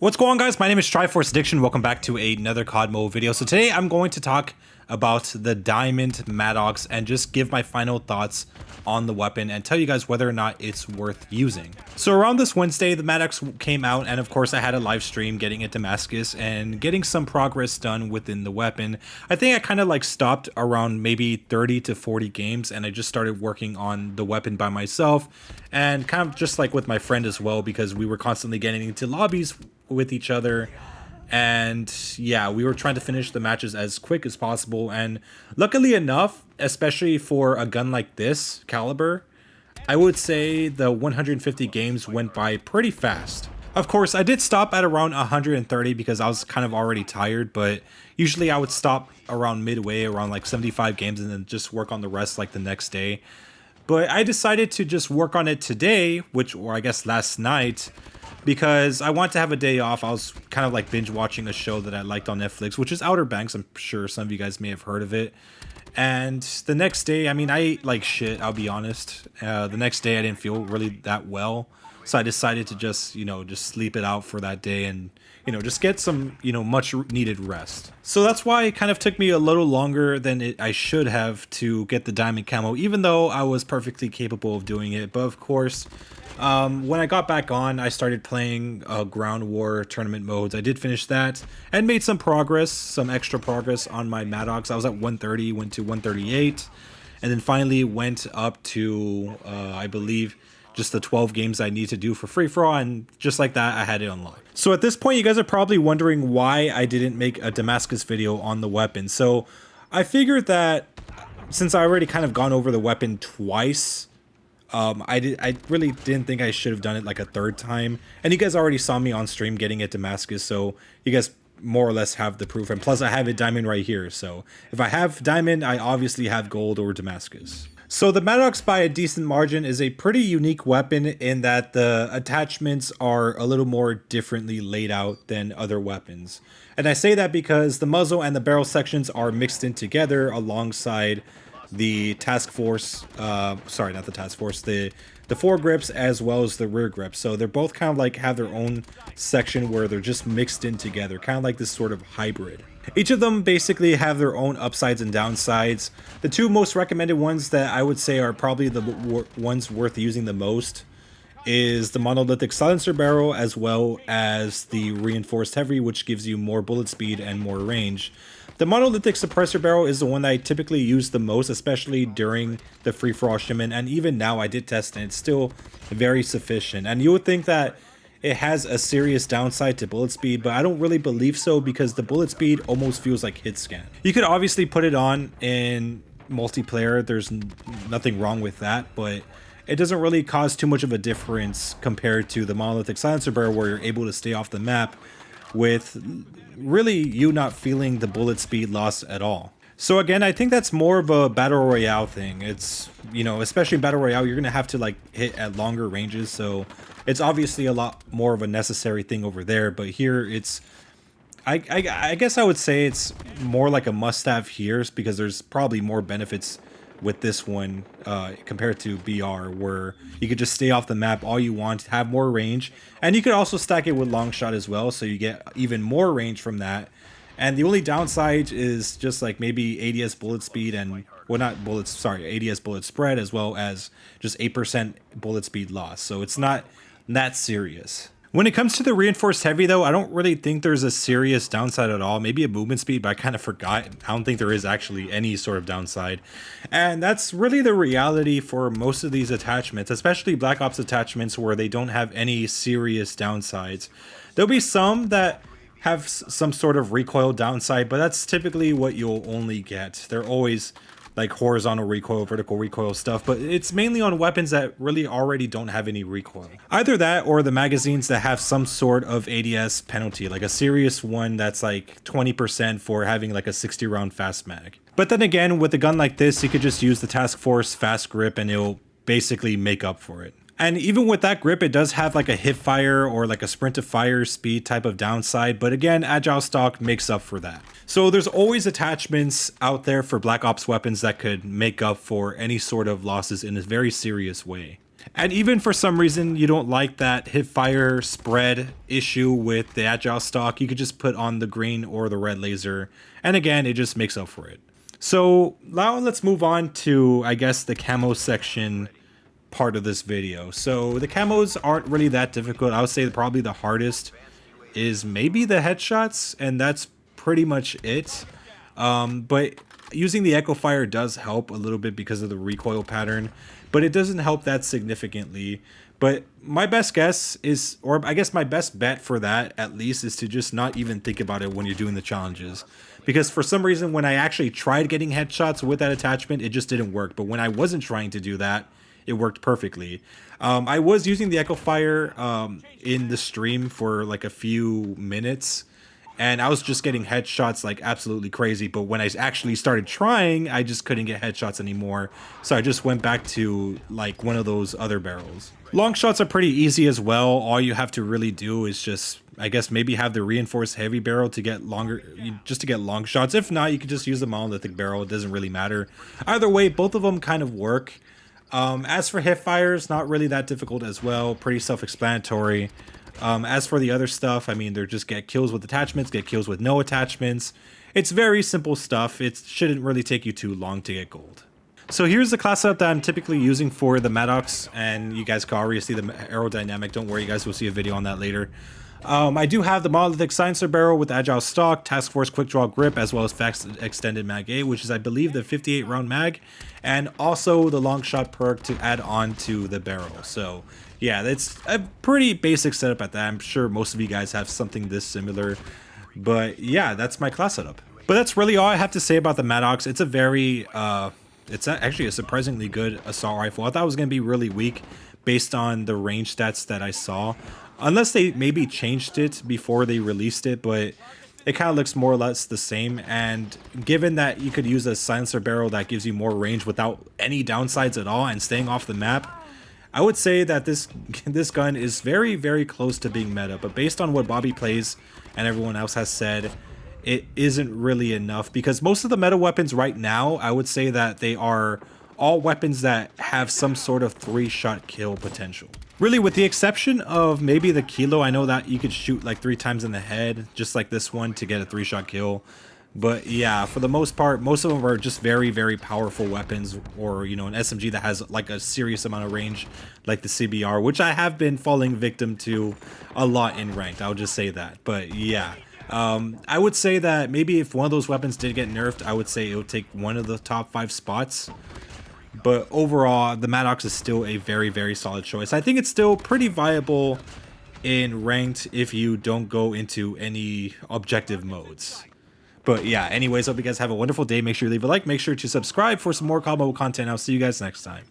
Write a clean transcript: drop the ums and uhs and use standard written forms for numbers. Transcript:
What's going on, guys? My name is Triforce Addiction. Welcome back to another COD mode video. So today I'm going to talk about the Diamond MADDOX and just give my final thoughts on the weapon and tell you guys whether or not it's worth using. So around this Wednesday, the MADDOX came out, and of course I had a live stream getting at Damascus and getting some progress done within the weapon. I think I kind of like stopped around maybe 30 to 40 games, and I just started working on the weapon by myself and kind of just like with my friend as well, because we were constantly getting into lobbies with each other. And yeah, we were trying to finish the matches as quick as possible, and luckily enough, especially for a gun like this caliber, I would say the 150 games went by pretty fast. Of course, I did stop at around 130 because I was kind of already tired, but usually I would stop around midway, around like 75 games, and then just work on the rest like the next day. But I decided to just work on it today, or I guess last night, because I want to have a day off. I was kind of like binge watching a show that I liked on Netflix, which is Outer Banks. I'm sure some of you guys may have heard of it. And the next day, I mean, I ate like shit, I'll be honest. The next day I didn't feel really that well. So I decided to just, just sleep it out for that day and, just get some, much needed rest. So that's why it kind of took me a little longer than I should have to get the diamond camo, even though I was perfectly capable of doing it. But of course, when I got back on, I started playing ground war tournament modes. I did finish that and made some progress, some extra progress on my MADDOX. I was at 130, went to 138, and then finally went up to, I believe, just the 12 games I need to do for free-for-all, and just like that, I had it unlocked. So at this point, you guys are probably wondering why I didn't make a Damascus video on the weapon. So I figured that since I already kind of gone over the weapon twice, I really didn't think I should have done it like a third time. And you guys already saw me on stream getting it Damascus, so you guys more or less have the proof. And plus I have a diamond right here, so if I have diamond, I obviously have gold or Damascus. So the MADDOX by a decent margin is a pretty unique weapon in that the attachments are a little more differently laid out than other weapons. And I say that because the muzzle and the barrel sections are mixed in together alongside the task force, sorry, not the task force, the foregrips as well as the rear grips. So they're both kind of like have their own section where they're just mixed in together, kind of like this sort of hybrid. Each of them basically have their own upsides and downsides. The two most recommended ones that I would say are probably the ones worth using the most is the monolithic silencer barrel as well as the reinforced heavy, which gives you more bullet speed and more range. The monolithic suppressor barrel is the one that I typically use the most, especially during the free-for-all shipment, and even now I did test and it's still very sufficient. And you would think that it has a serious downside to bullet speed, but I don't really believe so because the bullet speed almost feels like hit scan. You could obviously put it on in multiplayer, there's nothing wrong with that, but it doesn't really cause too much of a difference compared to the monolithic silencer barrel where you're able to stay off the map with really you not feeling the bullet speed loss at all. So again, I think that's more of a battle royale thing. It's, especially in battle royale, you're gonna have to like hit at longer ranges, so it's obviously a lot more of a necessary thing over there. But here it's, I guess I would say it's more like a must-have here because there's probably more benefits with this one compared to BR, where you could just stay off the map all you want, have more range, and you could also stack it with long shot as well, so you get even more range from that. And the only downside is just like maybe ADS bullet speed and, well, not bullets, sorry, ADS bullet spread, as well as just 8% bullet speed loss. So it's not that serious. When it comes to the reinforced heavy though, I don't really think there's a serious downside at all. Maybe a movement speed, but I kind of forgot. I don't think there is actually any sort of downside. And that's really the reality for most of these attachments, especially Black Ops attachments where they don't have any serious downsides. There'll be some that have some sort of recoil downside, but that's typically what you'll only get. They're always like horizontal recoil, vertical recoil stuff, but it's mainly on weapons that really already don't have any recoil. Either that or the magazines that have some sort of ADS penalty, like a serious one that's like 20% for having like a 60 round fast mag. But then again, with a gun like this, you could just use the task force fast grip and it'll basically make up for it. And even with that grip, it does have like a hip fire or like a sprint to fire speed type of downside. But again, agile stock makes up for that. So there's always attachments out there for Black Ops weapons that could make up for any sort of losses in a very serious way. And even for some reason you don't like that hip fire spread issue with the agile stock, you could just put on the green or the red laser, and again it just makes up for it. So now let's move on to, I guess, the camo section part of this video. So the camos aren't really that difficult. I would say probably the hardest is maybe the headshots, and that's pretty much it. But using the echo fire does help a little bit because of the recoil pattern, but it doesn't help that significantly. But my best guess is, or I guess my best bet for that at least, is to just not even think about it when you're doing the challenges. Because for some reason when I actually tried getting headshots with that attachment, it just didn't work. But when I wasn't trying to do that, it worked perfectly. I was using the echo fire in the stream for like a few minutes, and I was just getting headshots like absolutely crazy. But when I actually started trying, I just couldn't get headshots anymore. So I just went back to like one of those other barrels. Long shots are pretty easy as well. All you have to really do is just, I guess, maybe have the reinforced heavy barrel to get longer, just to get long shots. If not, you could just use the monolithic barrel. It doesn't really matter. Either way, both of them kind of work. As for hip fires, not really that difficult as well. Pretty self-explanatory. As for the other stuff, I mean, they're just get kills with attachments, get kills with no attachments. It's very simple stuff. It shouldn't really take you too long to get gold. So here's the class setup that I'm typically using for the MADDOX, and you guys can already see the aerodynamic. Don't worry, you guys will see a video on that later. I do have the monolithic silencer barrel with agile stock, task force quick draw grip, as well as fast extended mag A, which is, I believe, the 58 round mag, and also the long shot perk to add on to the barrel. So yeah, it's a pretty basic setup at that. I'm sure most of you guys have something this similar, but yeah, that's my class setup. But that's really all I have to say about the MADDOX. It's a very it's actually a surprisingly good assault rifle. I thought it was going to be really weak based on the range stats that I saw. Unless they maybe changed it before they released it, but it kind of looks more or less the same. And given that you could use a silencer barrel that gives you more range without any downsides at all and staying off the map, I would say that this gun is very, very close to being meta. But based on what Bobby Plays and everyone else has said, it isn't really enough, because most of the meta weapons right now, I would say that they are all weapons that have some sort of 3-shot kill potential. Really, with the exception of maybe the Kilo, I know that you could shoot like 3 times in the head, just like this one, to get a 3-shot kill. But yeah, for the most part, most of them are just very, very powerful weapons, or, you know, an SMG that has like a serious amount of range, like the CBR, which I have been falling victim to a lot in ranked. I'll just say that. But yeah. I would say that maybe if one of those weapons did get nerfed, I would say it would take one of the top 5 spots. But overall, the MADDOX is still a very, very solid choice. I think it's still pretty viable in ranked if you don't go into any objective modes. But yeah, anyways, hope you guys have a wonderful day. Make sure you leave a like. Make sure to subscribe for some more COD mobile content. I'll see you guys next time.